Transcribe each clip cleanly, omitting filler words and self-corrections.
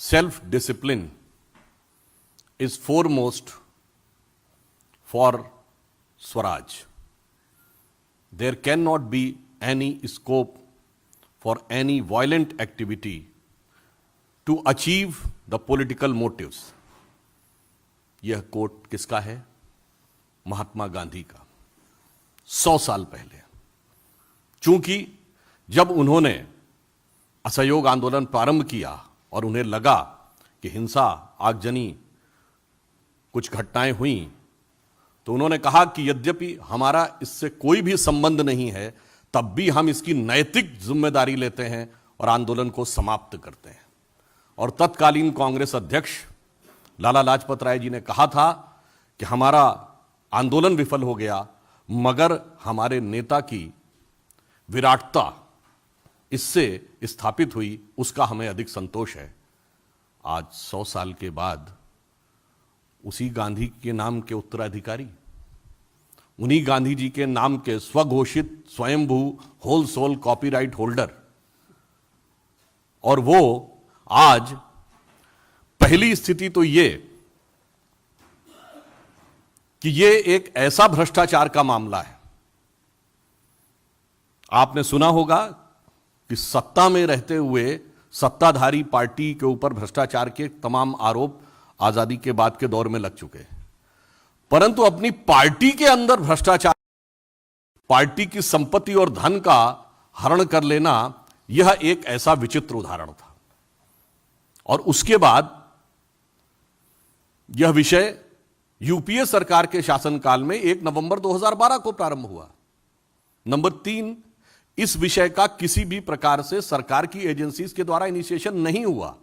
self-discipline is foremost for Swaraj. There cannot be any scope for any violent activity to achieve the political motives. यह coat किसका है? महात्मा गांधी का, 100 साल पहले। चूंकि जब उन्होंने असहयोग आंदोलन प्रारंभ किया और उन्हें लगा कि हिंसा, आगजनी, कुछ घटनाएं हुई, तो उन्होंने कहा कि यद्यपि हमारा इससे कोई भी संबंध नहीं है, तब भी हम इसकी नैतिक जिम्मेदारी लेते हैं और आंदोलन को समाप्त करते हैं। और तत्कालीन कांग्रेस अध्यक्ष लाला लाजपत राय जी ने कहा था कि हमारा आंदोलन विफल हो गया, मगर हमारे नेता की विराटता इससे स्थापित हुई, उसका हमें अधिक संतोष है। आज 100 साल के बाद उसी गांधी के नाम के उत्तराधिकारी, उन्हीं गांधी जी के नाम के स्वघोषित स्वयंभू होल सोल कॉपीराइट होल्डर, और वो आज पहली स्थिति तो ये कि ये एक ऐसा भ्रष्टाचार का मामला है। आपने सुना होगा कि सत्ता में रहते हुए सत्ताधारी पार्टी के ऊपर भ्रष्टाचार के तमाम आरोप आजादी के बाद के दौर में लग चुके हैं, परंतु अपनी पार्टी के अंदर भ्रष्टाचार, पार्टी की संपत्ति और धन का हरण कर लेना, यह एक ऐसा विचित्र उदाहरण था। और उसके बाद यह विषय यूपीए सरकार के शासनकाल में 1 नवंबर 2012 को प्रारंभ हुआ। नंबर 3, इस विषय का किसी भी प्रकार से सरकार की एजेंसीज के द्वारा इनिशिएशन नहीं हुआ।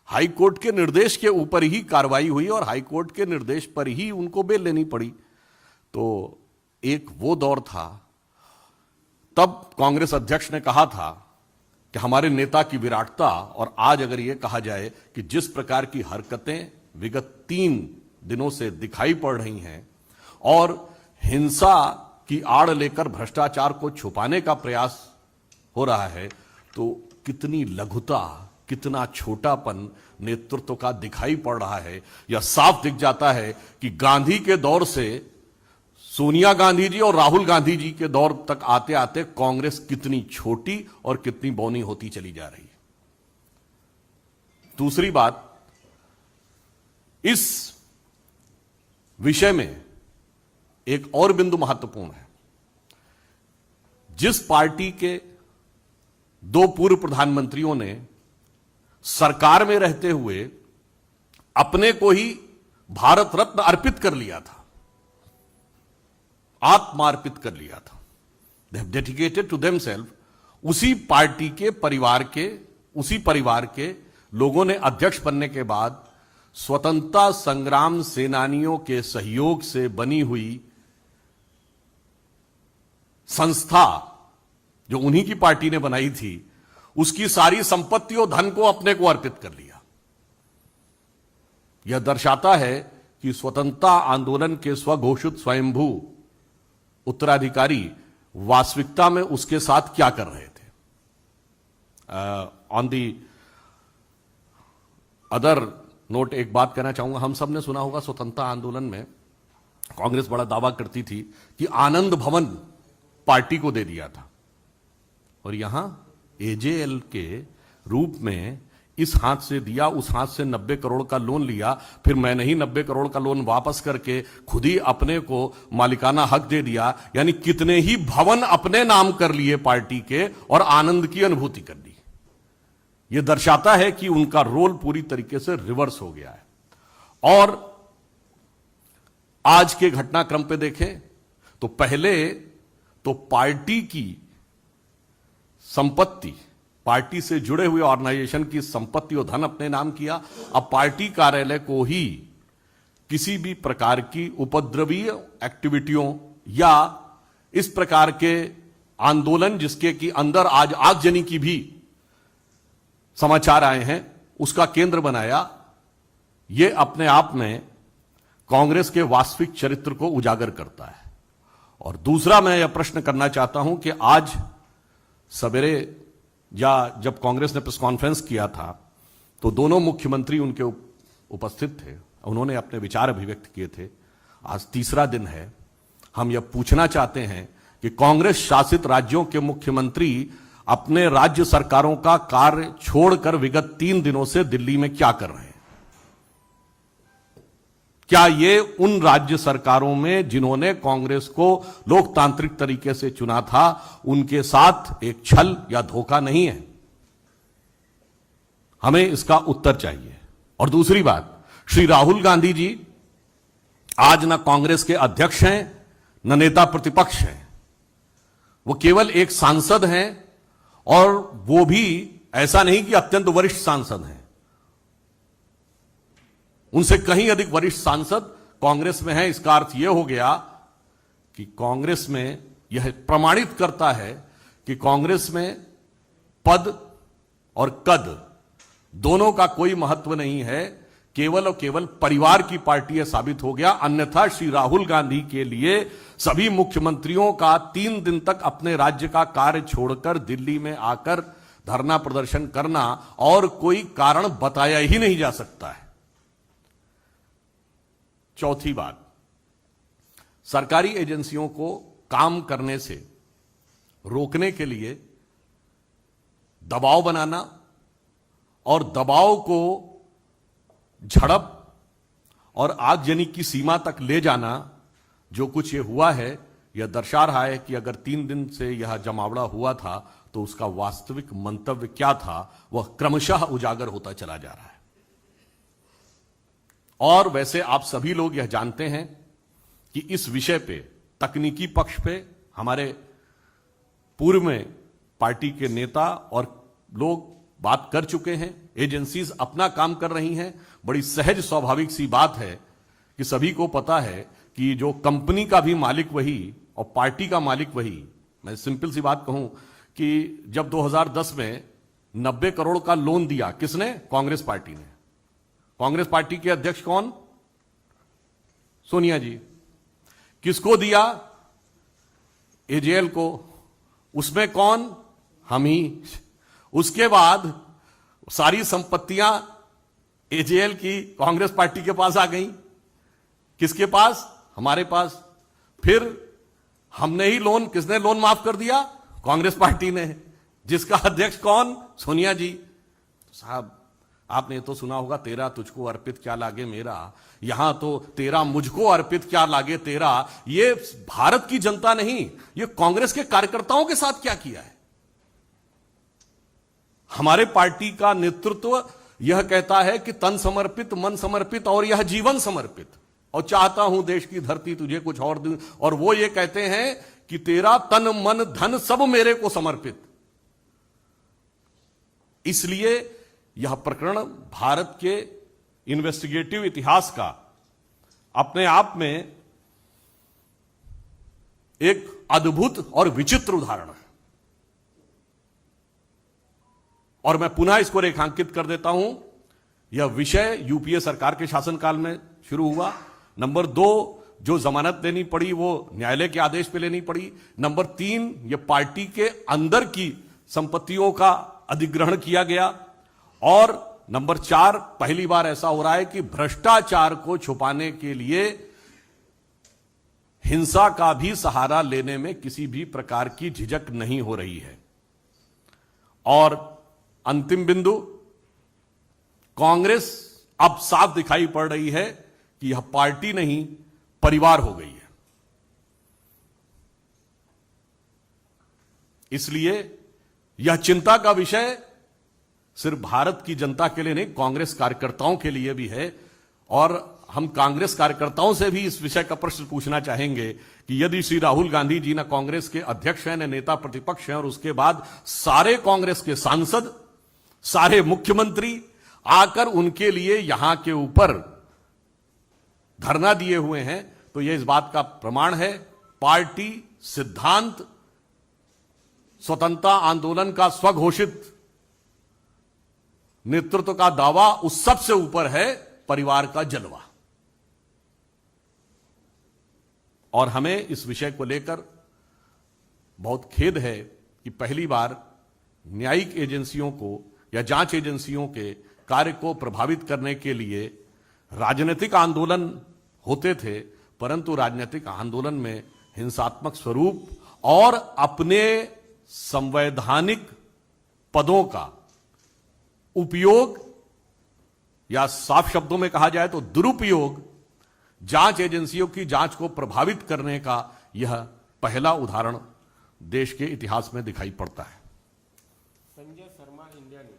हाई कोर्ट के निर्देश के ऊपर ही कार्रवाई हुई और हाई कोर्ट के निर्देश पर ही उनको बेल लेनी पड़ी। तो एक वो दौर था, तब कांग्रेस अध्यक्ष ने कहा था कि हमारे नेता की विराटता, और आज अगर यह कहा जाए कि जिस प्रकार की हरकतें विगत 3 दिनों से दिखाई पड़ रही हैं और हिंसा की आड़ लेकर भ्रष्टाचार को छुपाने का प्रयास हो रहा है, तो कितनी लघुता, कितना छोटापन नेतृत्व का दिखाई पड़ रहा है। यह साफ दिख जाता है कि गांधी के दौर से सोनिया गांधी जी और राहुल गांधी जी के दौर तक आते आते कांग्रेस कितनी छोटी और कितनी बौनी होती चली जा रही है। दूसरी बात, इस विषय में एक और बिंदु महत्वपूर्ण है। जिस पार्टी के 2 पूर्व प्रधानमंत्रियों ने सरकार में रहते हुए अपने को ही भारत रत्न अर्पित कर लिया था, आत्मार्पित कर लिया था, they have dedicated to themselves, उसी पार्टी के परिवार के, उसी परिवार के लोगों ने अध्यक्ष बनने के बाद स्वतंत्रता संग्राम सेनानियों के सहयोग से बनी हुई संस्था, जो उन्हीं की पार्टी ने बनाई थी, उसकी सारी संपत्ति और धन को अपने को अर्पित कर लिया। यह दर्शाता है कि स्वतंत्रता आंदोलन के स्वघोषित स्वयंभू उत्तराधिकारी वास्तविकता में उसके साथ क्या कर रहे थे। ऑन दी अदर नोट एक बात कहना चाहूंगा, हम सब ने सुना होगा स्वतंत्रता आंदोलन में कांग्रेस बड़ा दावा करती थी कि आनंद भवन पार्टी को दे दिया था, और यहां एजेएल के रूप में इस हाथ से दिया, उस हाथ से 90 करोड़ का लोन लिया, फिर मैंने ही 90 करोड़ का लोन वापस करके खुद ही अपने को मालिकाना हक दे दिया। यानी कितने ही भवन अपने नाम कर लिए पार्टी के और आनंद की अनुभूति कर ली। यह दर्शाता है कि उनका रोल पूरी तरीके से रिवर्स हो गया है। और आज के घटनाक्रम पे देखें तो पहले तो पार्टी की संपत्ति, पार्टी से जुड़े हुए ऑर्गेनाइजेशन की संपत्ति और धन अपने नाम किया। अब पार्टी कार्यालय को ही किसी भी प्रकार की उपद्रवीय एक्टिविटियों या इस प्रकार के आंदोलन जिसके कि अंदर आज आगजनी की भी समाचार आए हैं, उसका केंद्र बनाया। यह अपने आप में कांग्रेस के वास्तविक चरित्र को उजागर करता है। और दूसरा मैं यह प्रश्न करना चाहता हूं कि आज सवेरे या जब कांग्रेस ने प्रेस कॉन्फ्रेंस किया था, तो दोनों मुख्यमंत्री उनके उपस्थित थे, उन्होंने अपने विचार अभिव्यक्त किए थे। आज तीसरा दिन है। हम यह पूछना चाहते हैं कि कांग्रेस शासित राज्यों के मुख्यमंत्री अपने राज्य सरकारों का कार्य छोड़कर विगत 3 दिनों से दिल्ली में क्या कर रहे हैं? क्या ये उन राज्य सरकारों में जिन्होंने कांग्रेस को लोकतांत्रिक तरीके से चुना था, उनके साथ एक छल या धोखा नहीं है? हमें इसका उत्तर चाहिए। और दूसरी बात, श्री राहुल गांधी जी आज न कांग्रेस के अध्यक्ष हैं, न नेता प्रतिपक्ष हैं। वो केवल एक सांसद हैं, और वो भी ऐसा नहीं कि अत्यंत वरिष्ठ सांसद हैं। उनसे कहीं अधिक वरिष्ठ सांसद कांग्रेस में हैं। इसका अर्थ यह हो गया कि कांग्रेस में यह प्रमाणित करता है कि कांग्रेस में पद और कद दोनों का कोई महत्व नहीं है, केवल और केवल परिवार की पार्टी है साबित हो गया। अन्यथा श्री राहुल गांधी के लिए सभी मुख्यमंत्रियों का 3 दिन तक अपने राज्य का कार्य छोड़कर दिल्ली में आकर धरना प्रदर्शन करना और कोई कारण बताया ही नहीं जा सकता है। चौथी बात, सरकारी एजेंसियों को काम करने से रोकने के लिए दबाव बनाना और दबाव को झड़प और आगजनी की सीमा तक ले जाना, जो कुछ ये हुआ है, यह दर्शा रहा है कि अगर 3 दिन से यह जमावड़ा हुआ था तो उसका वास्तविक मंतव्य क्या था, वह क्रमशः उजागर होता चला जा रहा है। और वैसे आप सभी लोग यह जानते हैं कि इस विषय पे, तकनीकी पक्ष पे, हमारे पूर्व में पार्टी के नेता और लोग बात कर चुके हैं। एजेंसीज अपना काम कर रही हैं। बड़ी सहज स्वाभाविक सी बात है कि सभी को पता है कि जो कंपनी का भी मालिक वही और पार्टी का मालिक वही। मैं सिंपल सी बात कहूं कि जब 2010 में 90 करोड़ का लोन दिया, किसने? कांग्रेस पार्टी ने। कांग्रेस पार्टी के अध्यक्ष कौन? सोनिया जी। किसको दिया? एजेएल को। उसमें कौन? हम ही। उसके बाद सारी संपत्तियां एजेएल की कांग्रेस पार्टी के पास आ गई। किसके पास? हमारे पास। फिर हमने ही लोन, किसने लोन माफ कर दिया? कांग्रेस पार्टी ने। जिसका अध्यक्ष कौन? सोनिया जी। साहब, आपने तो सुना होगा, तेरा तुझको अर्पित क्या लागे मेरा। यहां तो तेरा मुझको अर्पित क्या लागे तेरा। ये भारत की जनता नहीं, ये कांग्रेस के कार्यकर्ताओं के साथ क्या किया है। हमारे पार्टी का नेतृत्व यह कहता है कि तन समर्पित, मन समर्पित और यह जीवन समर्पित, और चाहता हूं देश की धरती तुझे कुछ और दूं। और वो ये कहते हैं कि तेरा तन मन धन सब मेरे को समर्पित। इसलिए यह प्रकरण भारत के इन्वेस्टिगेटिव इतिहास का अपने आप में एक अद्भुत और विचित्र उदाहरण है। और मैं पुनः इसको रेखांकित कर देता हूं। यह विषय यूपीए सरकार के शासनकाल में शुरू हुआ। नंबर 2, जो जमानत लेनी पड़ी वो न्यायालय के आदेश पे लेनी पड़ी। नंबर 3, यह पार्टी के अंदर की संपत्तियों का अधिग्रहण किया गया। और नंबर 4, पहली बार ऐसा हो रहा है कि भ्रष्टाचार को छुपाने के लिए हिंसा का भी सहारा लेने में किसी भी प्रकार की झिझक नहीं हो रही है। और अंतिम बिंदु, कांग्रेस अब साफ दिखाई पड़ रही है कि यह पार्टी नहीं, परिवार हो गई है। इसलिए यह चिंता का विषय सिर्फ भारत की जनता के लिए नहीं, कांग्रेस कार्यकर्ताओं के लिए भी है। और हम कांग्रेस कार्यकर्ताओं से भी इस विषय का प्रश्न पूछना चाहेंगे कि यदि श्री राहुल गांधी जी न कांग्रेस के अध्यक्ष हैं, न नेता प्रतिपक्ष हैं, और उसके बाद सारे कांग्रेस के सांसद, सारे मुख्यमंत्री आकर उनके लिए यहां के ऊपर धरना दिए हुए हैं, तो यह इस बात का प्रमाण है पार्टी सिद्धांत स्वतंत्रता आंदोलन का स्वघोषित नेतृत्व का दावा उस सबसे ऊपर है परिवार का जलवा। और हमें इस विषय को लेकर बहुत खेद है कि पहली बार न्यायिक एजेंसियों को या जांच एजेंसियों के कार्य को प्रभावित करने के लिए राजनीतिक आंदोलन होते थे, परंतु राजनीतिक आंदोलन में हिंसात्मक स्वरूप और अपने संवैधानिक पदों का उपयोग या साफ शब्दों में कहा जाए तो दुरुपयोग जांच एजेंसियों की जांच को प्रभावित करने का यह पहला उदाहरण देश के इतिहास में दिखाई पड़ता है। Sanjay Sharma, India news.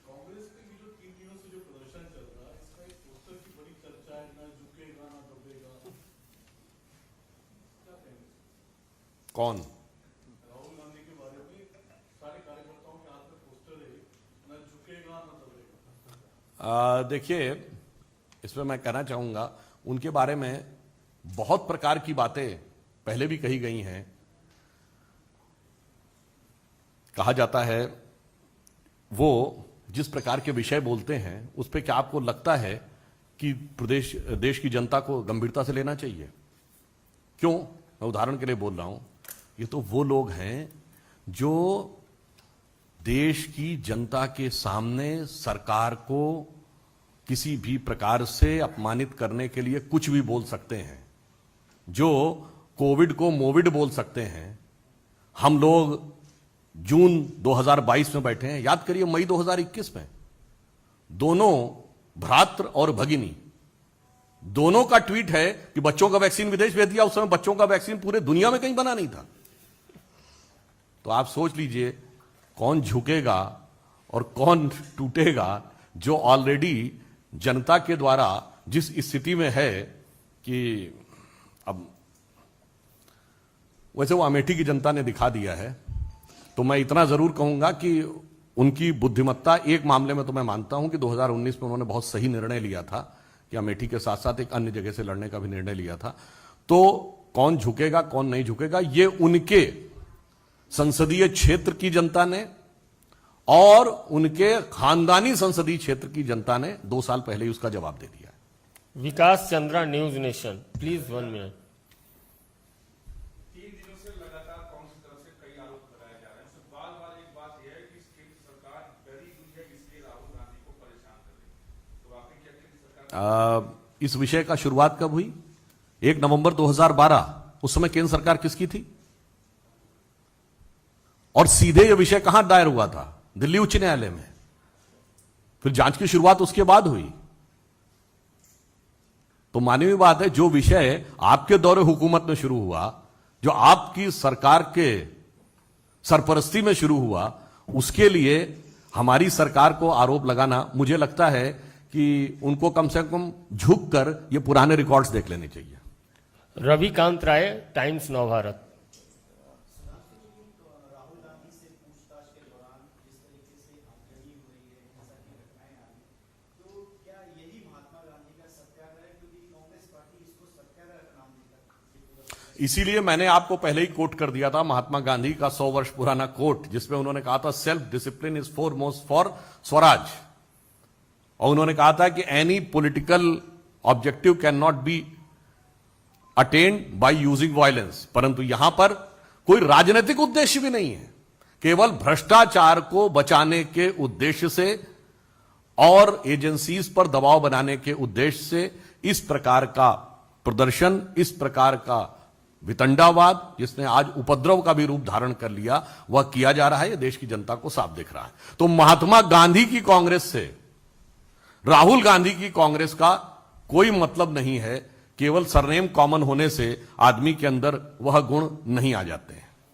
कांग्रेस के जो 3 दिनों से जो प्रदर्शन चल रहा है, इसमें एक पोस्टर की बड़ी चर्चा है, ना झुकेगा ना दबेगा, क्या कहेंगे? कौन? राहुल गांधी के बारे में सारे कार्यकर्ताओं के हाथ में पोस्टर है, ना झुकेगा ना दबेगा। देखिए, इसमें मैं कहना चाहूंगा उनके बारे में बहुत प्रकार की बातें पहले भी कही गई हैं। कहा जाता है वो जिस प्रकार के विषय बोलते हैं उस पर क्या आपको लगता है कि देश की जनता को गंभीरता से लेना चाहिए? क्यों? मैं उदाहरण के लिए बोल रहा हूं, ये तो वो लोग हैं जो देश की जनता के सामने सरकार को किसी भी प्रकार से अपमानित करने के लिए कुछ भी बोल सकते हैं, जो कोविड को मोविड बोल सकते हैं। हम लोग जून 2022 में बैठे हैं, याद करिए मई 2021 में दोनों भ्रात्र और भगिनी दोनों का ट्वीट है कि बच्चों का वैक्सीन विदेश भेज दिया। उस समय बच्चों का वैक्सीन पूरे दुनिया में कहीं बना नहीं था। तो आप सोच लीजिए कौन झुकेगा और कौन टूटेगा, जो ऑलरेडी जनता के द्वारा जिस स्थिति में है कि अब वैसे वो अमेठी की जनता ने दिखा दिया है। तो मैं इतना जरूर कहूंगा कि उनकी बुद्धिमत्ता एक मामले में तो मैं मानता हूं कि 2019 में उन्होंने बहुत सही निर्णय लिया था कि अमेठी के साथ साथ एक अन्य जगह से लड़ने का भी निर्णय लिया था। तो कौन झुकेगा कौन नहीं झुकेगा, ये उनके संसदीय क्षेत्र की जनता ने और उनके खानदानी संसदीय क्षेत्र की जनता ने 2 साल पहले ही उसका जवाब दे दिया है। Vikas Chandra, news nation. Please 1 minute. 3 दिनों से लगातार कांग्रेस की तरफ से कई आरोप लगाए जा रहे हैं। उससे बार-बार एक बात यह है कि केंद्र सरकार डरी हुई है, इसलिए राहुल गांधी को परेशान कर रही है। तो वाकई क्या केंद्र सरकार इस विषय का शुरुआत कब हुई? 1 नवंबर 2012। उस समय केंद्र सरकार किसकी थी? और सीधे यह विषय कहां दायर हुआ था? दिल्ली उच्च न्यायालय में। फिर जांच की शुरुआत उसके बाद हुई। तो मानवीय बात है, जो विषय आपके दौरे हुकूमत में शुरू हुआ, जो आपकी सरकार के सरपरस्ती में शुरू हुआ, उसके लिए हमारी सरकार को आरोप लगाना, मुझे लगता है कि उनको कम से कम झुक कर ये पुराने रिकॉर्ड्स देख लेने चाहिए। रविकांत राय, टाइम्स नव भारत। राहुल गांधी से पूछताछ के दौरान जिस तरीके से आगजनी हो रही है, हिंसा की घटनाएं आ रही, तो क्या यही महात्मा गांधी का सत्याग्रह है? क्योंकि कांग्रेस पार्टी इसको सत्याग्रह का नाम देता है। इसीलिए मैंने आपको पहले ही कोट कर दिया था महात्मा गांधी का 100 वर्ष पुराना कोट, जिसमें उन्होंने कहा था self discipline is foremost for Swaraj. और उन्होंने कहा था कि any political objective can not be attend by using violence. परंतु यहां पर कोई राजनीतिक उद्देश्य भी नहीं है, केवल भ्रष्टाचार को बचाने के उद्देश्य से और एजेंसीज पर दबाव बनाने के उद्देश्य से इस प्रकार का प्रदर्शन, इस प्रकार का वितंडावाद, जिसने आज उपद्रव का भी रूप धारण कर लिया, वह किया जा रहा है। यह देश की जनता को साफ दिख रहा है। तो महात्मा गांधी की कांग्रेस से राहुल गांधी की कांग्रेस का कोई मतलब नहीं है। केवल सरनेम कॉमन होने से आदमी के अंदर वह गुण नहीं आ जाते हैं।